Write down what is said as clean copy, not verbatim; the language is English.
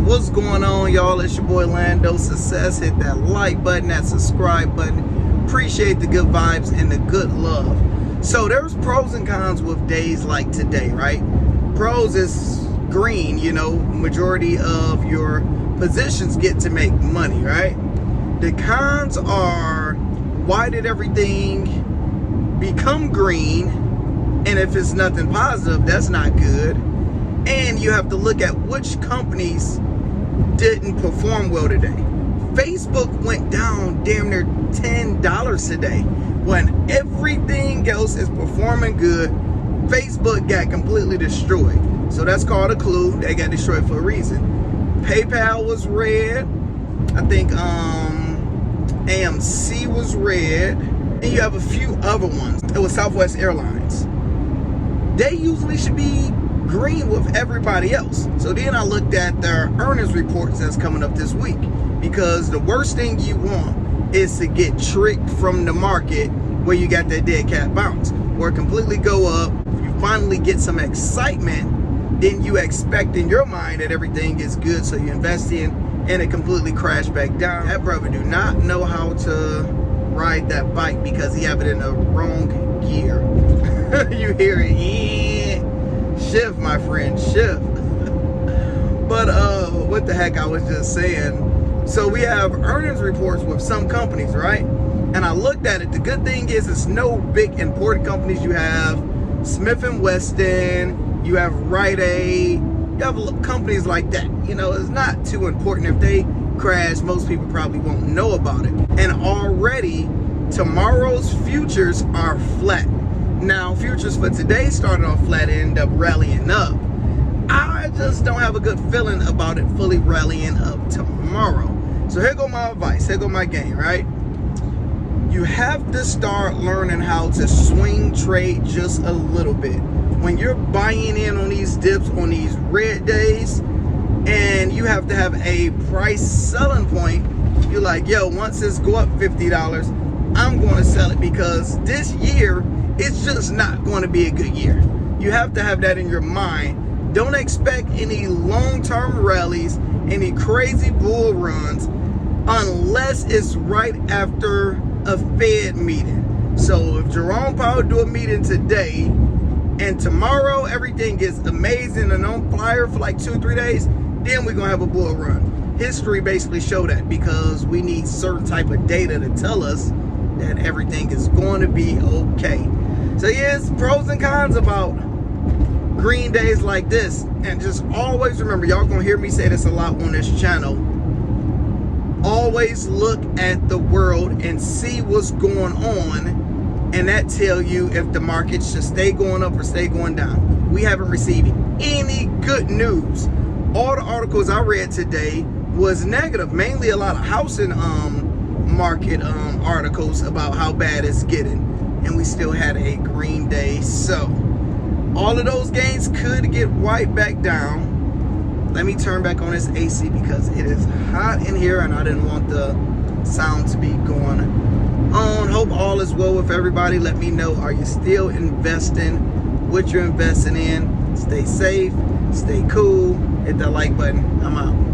What's going on, y'all? It's your boy Lando Success. Hit that like button, that subscribe button. Appreciate the good vibes and the good love. So there's pros and cons with days like today, right? Pros is green, you know, majority of your positions get to make money, right? The cons are, why did everything become green? And if it's nothing positive, that's not good. And you have to look at which companies didn't perform well today. Facebook went down damn near $10 today. When everything else is performing good, Facebook got completely destroyed. So that's called a clue. They got destroyed for a reason. PayPal was red. I think AMC was red. And you have a few other ones. It was Southwest Airlines. They usually should be green with everybody else. So then I looked at their earnings reports that's coming up this week, because the worst thing you want is to get tricked from the market where you got that dead cat bounce, or completely go up. You finally get some excitement, then you expect in your mind that everything is good, so you invest in, and it completely crashed back down. That brother do not know how to ride that bike because he have it in the wrong gear. You hear it, yeah. Shift, my friend, shift. But what the heck I was just saying. So we have earnings reports with some companies, right? And I looked at it. The good thing is it's no big important companies. You have Smith & Wesson, you have Rite Aid, you have companies like that. You know, it's not too important. If they crash, most people probably won't know about it. And already tomorrow's futures are flat. Now, futures for today started off flat and ended up rallying up. I just don't have a good feeling about it fully rallying up tomorrow. So here go my advice, here go my game, right? You have to start learning how to swing trade just a little bit. When you're buying in on these dips on these red days, and you have to have a price selling point, you're like, yo, once this go up $50, I'm going to sell it, because this year, it's just not going to be a good year. You have to have that in your mind. Don't expect any long-term rallies, any crazy bull runs, unless it's right after a Fed meeting. So if Jerome Powell do a meeting today, and tomorrow everything is amazing and on fire for like 2 or 3 days, then we're going to have a bull run. History basically show that, because we need certain type of data to tell us that everything is going to be okay. So yes, pros and cons about green days like this. And just always remember, y'all gonna hear me say this a lot on this channel, always look at the world and see what's going on, and that tell you if the market should stay going up or stay going down. We haven't received any good news. All the articles I read today was negative, mainly a lot of housing market articles about how bad it's getting, and we still had a green day. So all of those gains could get wiped back down. Let me turn back on this AC because it is hot in here and I didn't want the sound to be going on. Hope all is well with everybody. Let me know, are you still investing? What you're investing in? Stay safe, stay cool, hit that like button. I'm out.